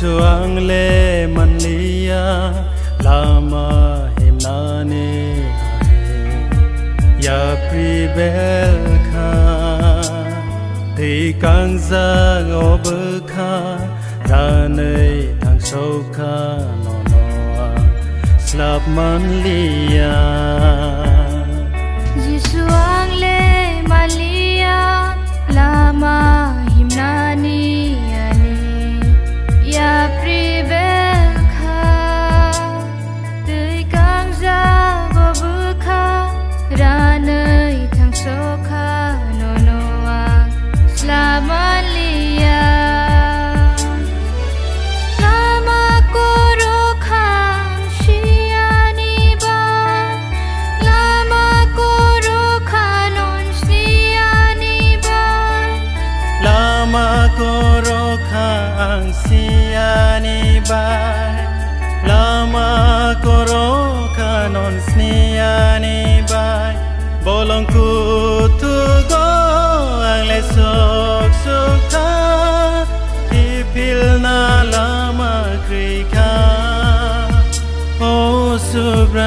suang le man lia lama himnane ya pribel kha thi kang za ob kha ra nei thang sâu kha no no slap man lia ji suang le man lia lama himnani ane ya pribel kha tui kang za ob kha ra nei thang sâu kha no no slap man lia koro khang siani bai lama koro kanon sniani bai bolong ku tu go ang le sok sukha kipil na lama krika o subrai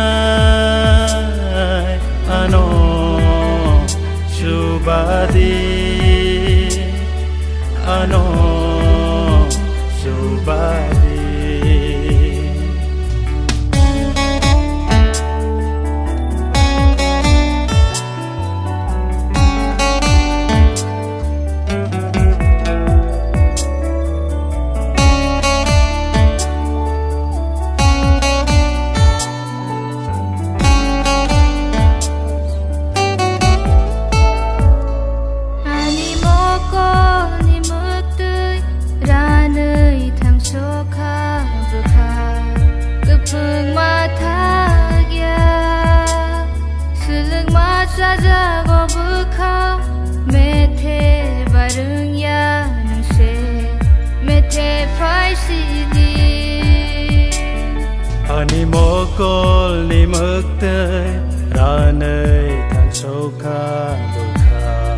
ano shubadi ano subadi ani mokol ni mực tơi ra nơi thang sâu kha bờ kha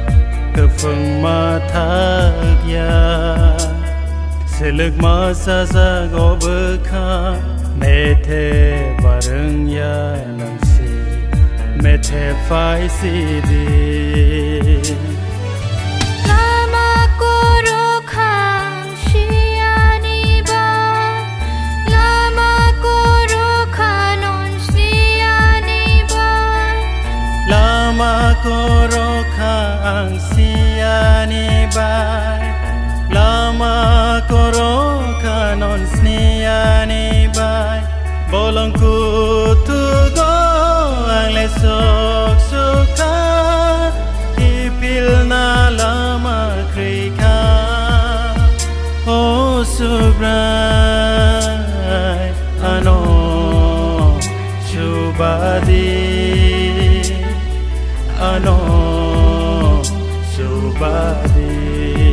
từ phương ma thác ya sẽ lực ma sa sa go bờ kha mẹ thế bareng ya nang si mẹ thế phải si đi koro khang siani bai lama koro kanon sniani bai bolong ku tu go ang le sok sukha kipil na lama krika o subrai ano shubadi ano subadi